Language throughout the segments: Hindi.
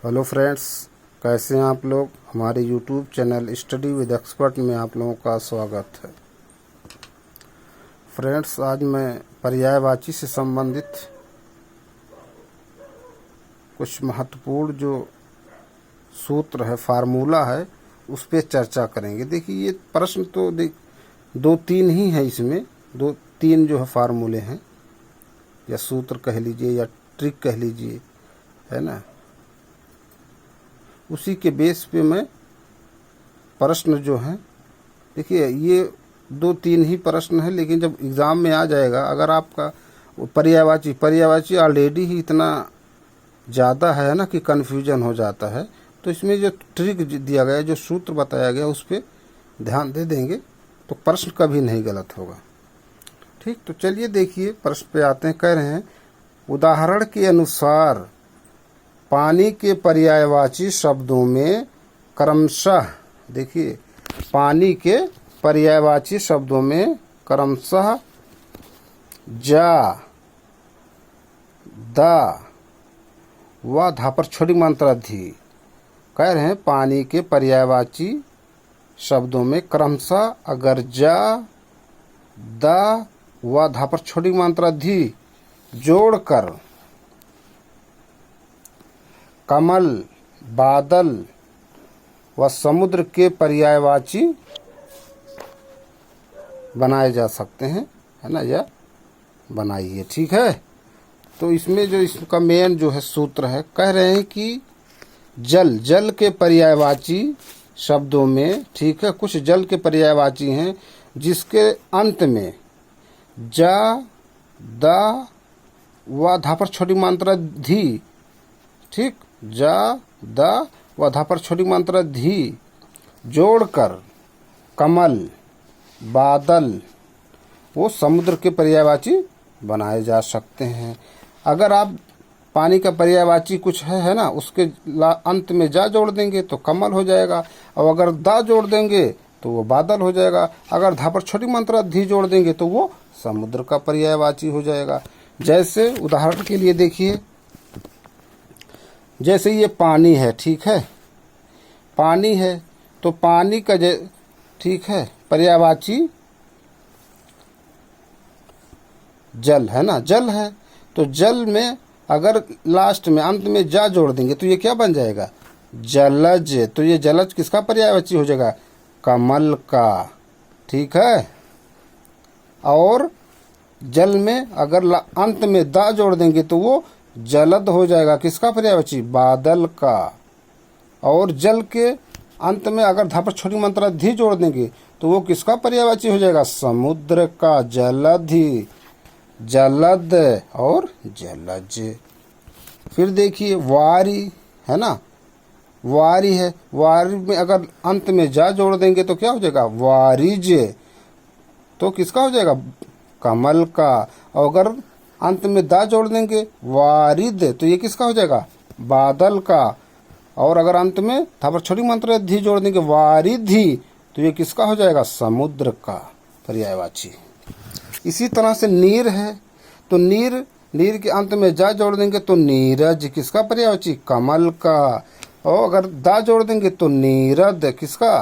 हेलो फ्रेंड्स, कैसे हैं आप लोग। हमारे YouTube channel study with expert में आप लोगों का स्वागत है। फ्रेंड्स, आज मैं पर्यायवाची से संबंधित कुछ महत्वपूर्ण जो सूत्र है, फार्मूला है, उस पर चर्चा करेंगे। देखिए, ये प्रश्न तो दो तीन ही है, इसमें दो तीन जो है फार्मूले हैं, या सूत्र कह लीजिए या ट्रिक कह लीजिए, है ना। उसी के बेस पे मैं प्रश्न जो हैं, देखिए ये दो तीन ही प्रश्न है, लेकिन जब एग्ज़ाम में आ जाएगा, अगर आपका पर्यायवाची ऑलरेडी ही इतना ज़्यादा है ना कि कन्फ्यूजन हो जाता है, तो इसमें जो ट्रिक दिया गया, जो सूत्र बताया गया, उस पर ध्यान दे देंगे तो प्रश्न कभी नहीं गलत होगा। ठीक, तो चलिए देखिए प्रश्न पे आते हैं। कह रहे हैं, उदाहरण के अनुसार पानी के पर्यायवाची शब्दों में क्रमशः, देखिए पानी के पर्यायवाची शब्दों में क्रमशः जा, दा व धा पर छोटी मात्रा धी। कह रहे हैं, पानी के पर्यायवाची शब्दों में क्रमशः अगर जा, दा व धा पर छोटी मात्रा धी जोड़कर कमल, बादल व समुद्र के पर्यायवाची बनाए जा सकते हैं, है ना, या बनाइए। ठीक है, तो इसमें जो इसका मेन जो है सूत्र है, कह रहे हैं कि जल के पर्यायवाची शब्दों में, ठीक है, कुछ जल के पर्यायवाची हैं जिसके अंत में जा, दा व धा पर छोटी मात्रा धी, ठीक, जा, दा व धा पर छोटी मात्रा धी जोड़कर कमल, बादल वो समुद्र के पर्यायवाची बनाए जा सकते हैं। अगर आप पानी का पर्यायवाची कुछ है ना, उसके अंत में जा जोड़ देंगे तो कमल हो जाएगा, और अगर दा जोड़ देंगे तो वो बादल हो जाएगा। अगर धा पर छोटी मात्रा धी जोड़ देंगे तो वो समुद्र का पर्यायवाची हो जाएगा। जैसे उदाहरण के लिए देखिए, जैसे ये पानी है, ठीक है, पानी है तो पानी का ठीक है पर्यायवाची जल है ना, जल है तो जल में अगर लास्ट में अंत में जा जोड़ देंगे तो ये क्या बन जाएगा, जलज। तो ये जलज किसका पर्यायवाची हो जाएगा, कमल का। ठीक है, और जल में अगर अंत में दा जोड़ देंगे तो वो जलद हो जाएगा, किसका पर्यायवाची, बादल का। और जल के अंत में अगर धा पर छोटी मात्रा धी जोड़ देंगे तो वो किसका पर्यायवाची हो जाएगा, समुद्र का, जलधि, जलद और जलज। फिर देखिए वारी है ना, वारी है, वारी में अगर अंत में जा जोड़ देंगे तो क्या हो जाएगा, वारिज। तो किसका हो जाएगा, कमल का। और अगर अंत में दा जोड़ देंगे वारिद, तो ये किसका हो जाएगा, बादल का। और अगर अंत में था पर छोटी मात्रा धी जोड़ देंगे वारिधि, तो ये किसका हो जाएगा, समुद्र का पर्यायवाची। इसी तरह से नीर है, तो नीर के अंत में जा जोड़ देंगे तो नीरज, किसका पर्यायवाची, कमल का। और अगर दा जोड़ देंगे तो नीरद, किसका,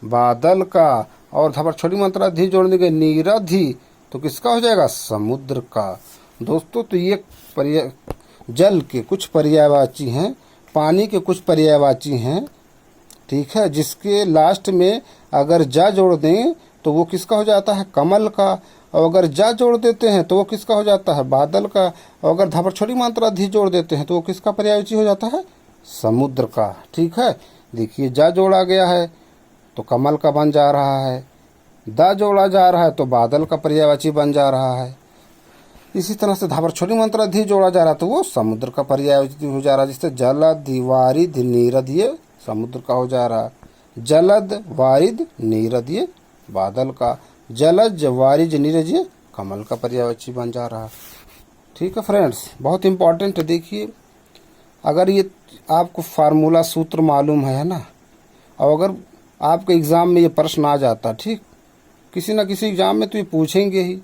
बादल का। और था पर छोटी मात्रा धी जोड़ देंगे नीरधि, तो किसका हो जाएगा, समुद्र का। दोस्तों, तो ये जल के कुछ पर्यायवाची हैं, पानी के कुछ पर्यायवाची हैं, ठीक है, जिसके लास्ट में अगर जा जोड़ दें तो वो किसका हो जाता है, कमल का। और अगर जा जोड़ देते हैं तो वो किसका हो जाता है, बादल का। और अगर धा पर छोटी मात्रा धी जोड़ देते हैं तो वो किसका पर्यायवाची हो जाता है, समुद्र का। ठीक है, देखिए जा जोड़ा गया है तो कमल का बन जा रहा है, दा जोड़ा जा रहा है तो बादल का पर्यायवाची बन जा रहा है। इसी तरह से धा पर छोटी मात्रा धी जोड़ा जा रहा है तो वो समुद्र का पर्यायवाची हो जा रहा है। जिससे जलद, वारिद, नीरद ये समुद्र का हो जा रहा है, जलद, वारिद, नीरद ये बादल का, जलज, वारिज, नीरज ये कमल का पर्यायवाची बन जा रहा है। ठीक है फ्रेंड्स, बहुत इंपॉर्टेंट है। देखिए, अगर ये आपको फार्मूला सूत्र मालूम है ना, और अगर आपके एग्ज़ाम में ये प्रश्न आ जाता, ठीक, किसी ना किसी एग्ज़ाम में तो ये पूछेंगे ही,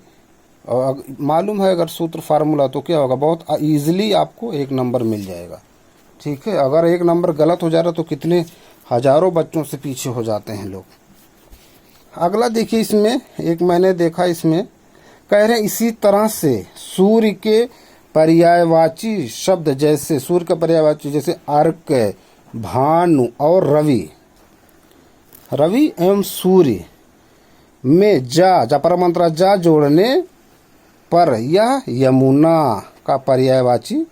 और मालूम है अगर सूत्र फार्मूला तो क्या होगा, बहुत ईजिली आपको एक नंबर मिल जाएगा। ठीक है। अगर एक नंबर गलत हो जा रहा तो कितने हजारों बच्चों से पीछे हो जाते हैं लोग। अगला देखिए, इसमें एक मैंने देखा, इसमें कह रहे हैं इसी तरह से सूर्य के पर्यायवाची शब्द, जैसे सूर्य का पर्यायवाची जैसे अर्क, भानु और रवि, रवि एवं सूर्य में जा पर मंत्रा जा जोड़ने पर यह यमुना का पर्यायवाची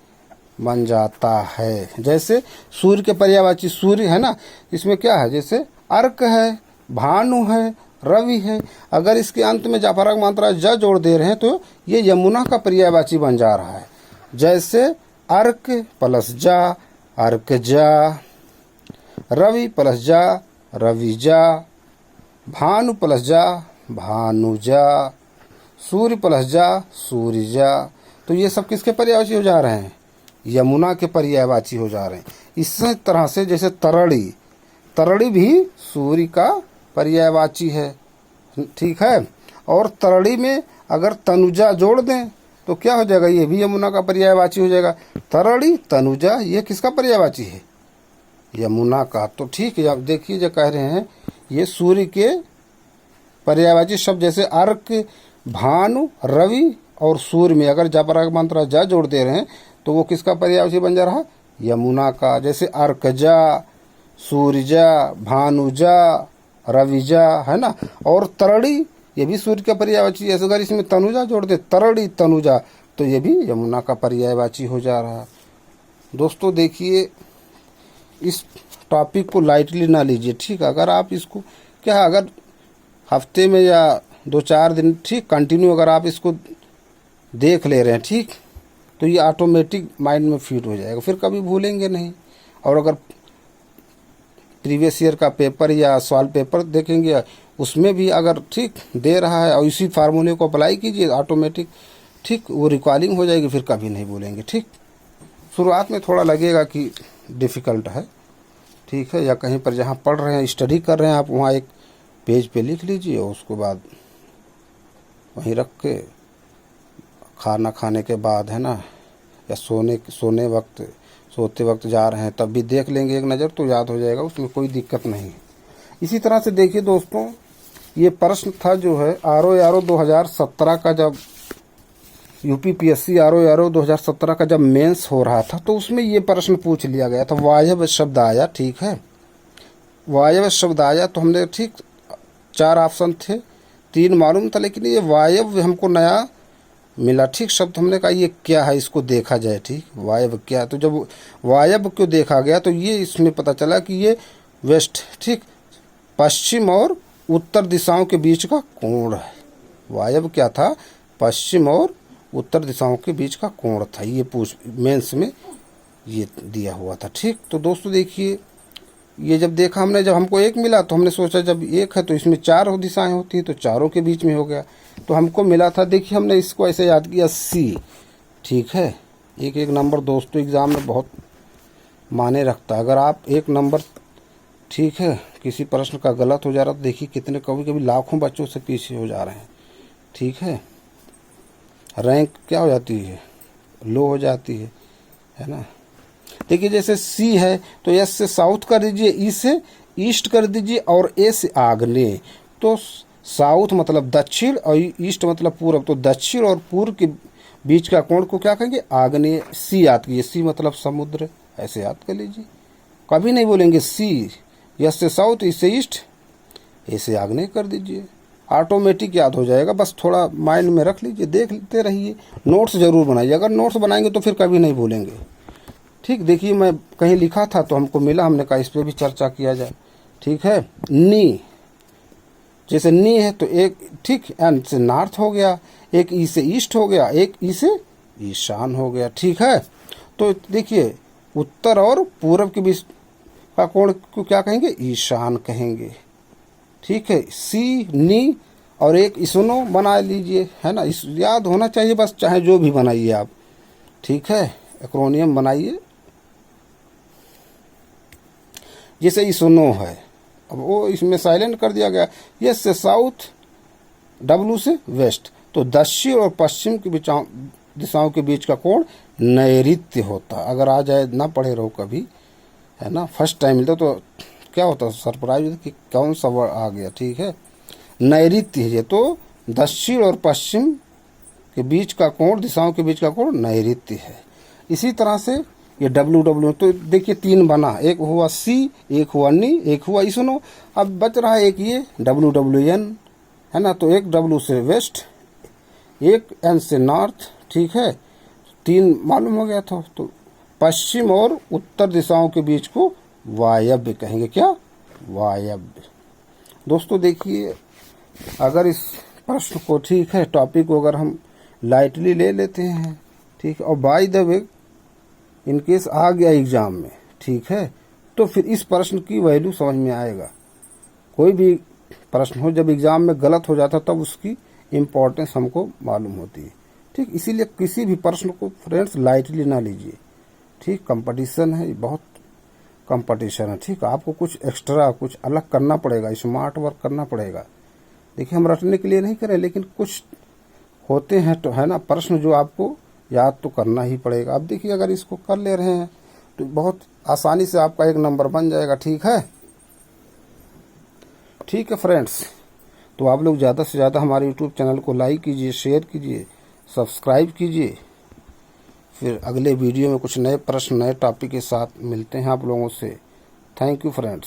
बन जाता है। जैसे सूर्य के पर्यायवाची सूर्य है ना, इसमें क्या है, जैसे अर्क है, भानु है, रवि है। अगर इसके अंत में जापराग मात्रा ज जोड़ दे रहे हैं तो ये यमुना का पर्यायवाची बन जा रहा है। जैसे अर्क प्लस जा, अर्क जा, रवि प्लस जा, रवि जा, भानु प्लस जा, भानु जा, सूर्य प्लस जा, सूर्य जा। तो ये सब किसके पर्यायवाची हो जा रहे हैं, यमुना के पर्यायवाची हो जा रहे हैं। इसी तरह से जैसे तरड़ी, तरड़ी भी सूर्य का पर्यायवाची है, ठीक है। और तरड़ी में अगर तनुजा जोड़ दें तो क्या हो जाएगा, ये भी यमुना का पर्यायवाची हो जाएगा। तरड़ी तनुजा ये किसका पर्यायवाची है, यमुना का। तो ठीक है, आप देखिए जो कह रहे हैं ये सूर्य के पर्यायवाची शब्द जैसे अर्क, भानु, रवि और सूर्य में अगर जापराग मात्रा जा जोड़ दे रहे हैं तो वो किसका पर्यायवाची बन जा रहा है, यमुना का। जैसे अर्कजा, सूर्यजा, भानुजा, रविजा, है ना। और तरड़ी ये भी सूर्य का पर्यायवाची है। अगर इसमें तनुजा जोड़ दे, तरड़ी तनुजा, तो ये भी यमुना का पर्यायवाची हो जा रहा है। दोस्तों देखिए, इस टॉपिक को लाइटली ना लीजिए, ठीक। अगर आप इसको क्या, अगर हफ्ते में या 2-4 दिन ठीक कंटिन्यू अगर आप इसको देख ले रहे हैं, ठीक, तो ये ऑटोमेटिक माइंड में फिट हो जाएगा, फिर कभी भूलेंगे नहीं। और अगर प्रीवियस ईयर का पेपर या सवाल पेपर देखेंगे उसमें भी अगर ठीक दे रहा है और इसी फार्मूले को अप्लाई कीजिए ऑटोमेटिक, ठीक वो रिकॉर्डिंग हो जाएगी, फिर कभी नहीं भूलेंगे, ठीक। शुरुआत में थोड़ा लगेगा कि डिफ़िकल्ट है, ठीक है, या कहीं पर जहाँ पढ़ रहे हैं, स्टडी कर रहे हैं आप, वहाँ एक पेज पे लिख लीजिए और उसके बाद वहीं रख के खाना खाने के बाद, है ना, या सोते वक्त जा रहे हैं तब भी देख लेंगे एक नज़र, तो याद हो जाएगा, उसमें कोई दिक्कत नहीं। इसी तरह से देखिए दोस्तों, ये प्रश्न था जो है RO 2017 का, जब UPPSC RO 2017 का जब मेंस हो रहा था तो उसमें ये प्रश्न पूछ लिया गया था। वायव्य शब्द आया, ठीक है, वायव्य शब्द आया तो हमने ठीक 4 ऑप्शन थे, 3 मालूम था, लेकिन ये वायव्य हमको नया मिला, ठीक। शब्द हमने कहा ये क्या है, इसको देखा जाए, ठीक, वायव्य क्या है। तो जब वायव्य को देखा गया तो ये इसमें पता चला कि ये वेस्ट, ठीक, पश्चिम और उत्तर दिशाओं के बीच का कोण है। वायव्य क्या था, पश्चिम और उत्तर दिशाओं के बीच का कोण था। ये पूछ मेंस में ये दिया हुआ था, ठीक। तो दोस्तों देखिए, ये जब देखा हमने, जब हमको एक मिला तो हमने सोचा जब एक है तो इसमें 4 दिशाएं होती हैं, तो चारों के बीच में हो गया, तो हमको मिला था। देखिए हमने इसको ऐसे याद किया C, ठीक है। एक नंबर दोस्तों एग्ज़ाम में बहुत माने रखता है। अगर आप एक नंबर, ठीक है, किसी प्रश्न का गलत हो जा रहा तो देखिए कितने, कभी लाखों बच्चों से पीछे हो जा रहे हैं, ठीक है। रैंक क्या हो जाती है, लो हो जाती है ना। देखिए जैसे C है तो S से साउथ कर दीजिए, E से ईस्ट कर दीजिए और A से आग्नेय। तो साउथ मतलब दक्षिण और ईस्ट मतलब पूर्व, तो दक्षिण और पूर्व के बीच का कोण को क्या कहेंगे, आग्नेय। C याद कीजिए, C मतलब समुद्र, ऐसे याद कर लीजिए, कभी नहीं बोलेंगे C। S से साउथ, E से ईस्ट, A से आग्नेय कर दीजिए, ऑटोमेटिक याद हो जाएगा। बस थोड़ा माइंड में रख लीजिए, देखते रहिए, नोट्स ज़रूर बनाइए। अगर नोट्स बनाएंगे तो फिर कभी नहीं भूलेंगे, ठीक। देखिए मैं कहीं लिखा था तो हमको मिला, हमने कहा इस पर भी चर्चा किया जाए, ठीक है। नी, जैसे नी है तो एक, ठीक, एन से नॉर्थ हो गया, एक ई से ईस्ट हो गया, एक ई से ईशान हो गया, ठीक है। तो देखिए उत्तर और पूर्व के बीच का कोण को क्या कहेंगे, ईशान कहेंगे, ठीक है। सी, नी और एक इसनो बना लीजिए, है ना, इस याद होना चाहिए बस, चाहे जो भी बनाइए आप, ठीक है, एक्रोनियम बनाइए। जैसे इसनो है, अब वो इसमें साइलेंट कर दिया गया। एस से साउथ, W से वेस्ट, तो दक्षिण और पश्चिम के दिशाओं के बीच का कोण नैऋत्य होता। अगर आ जाए ना पढ़े रहो कभी, है ना, फर्स्ट टाइम मिलता तो क्या होता, सरप्राइज कि कौन सा वर्ड आ गया। ठीक है, नैऋत्य है ये, तो दक्षिण और पश्चिम के बीच का कोण, दिशाओं के बीच का कोण नैऋत्य है। इसी तरह से ये WW, तो देखिए 3 बना, एक हुआ C, एक हुआ नी, एक हुआ ईसनो। अब बच रहा है एक ये WWN, है ना, तो एक W से वेस्ट, एक N से नॉर्थ। ठीक है, 3 मालूम हो गया था। तो पश्चिम और उत्तर दिशाओं के बीच को वायव्य कहेंगे। क्या? वायव्य। दोस्तों देखिए, अगर इस प्रश्न को, ठीक है, टॉपिक को अगर हम लाइटली ले लेते हैं, ठीक है, और बाय द वे इनकेस आ गया एग्जाम में, ठीक है, तो फिर इस प्रश्न की वैल्यू समझ में आएगा। कोई भी प्रश्न हो जब एग्जाम में गलत हो जाता तब उसकी इम्पोर्टेंस हमको मालूम होती है। ठीक, इसीलिए किसी भी प्रश्न को फ्रेंड्स लाइटली ना लीजिए। ठीक, कंपटीशन है, बहुत कंपटीशन है। ठीक, आपको कुछ एक्स्ट्रा, कुछ अलग करना पड़ेगा, स्मार्ट वर्क करना पड़ेगा। देखिए, हम रटने के लिए नहीं करें, लेकिन कुछ होते हैं तो, है ना, प्रश्न जो आपको याद तो करना ही पड़ेगा। अब देखिए, अगर इसको कर ले रहे हैं तो बहुत आसानी से आपका 1 नंबर बन जाएगा। ठीक है, ठीक है फ्रेंड्स, तो आप लोग ज़्यादा से ज़्यादा हमारे यूट्यूब चैनल को लाइक कीजिए, शेयर कीजिए, सब्सक्राइब कीजिए। फिर अगले वीडियो में कुछ नए प्रश्न, नए टॉपिक के साथ मिलते हैं आप लोगों से। Thank you friends.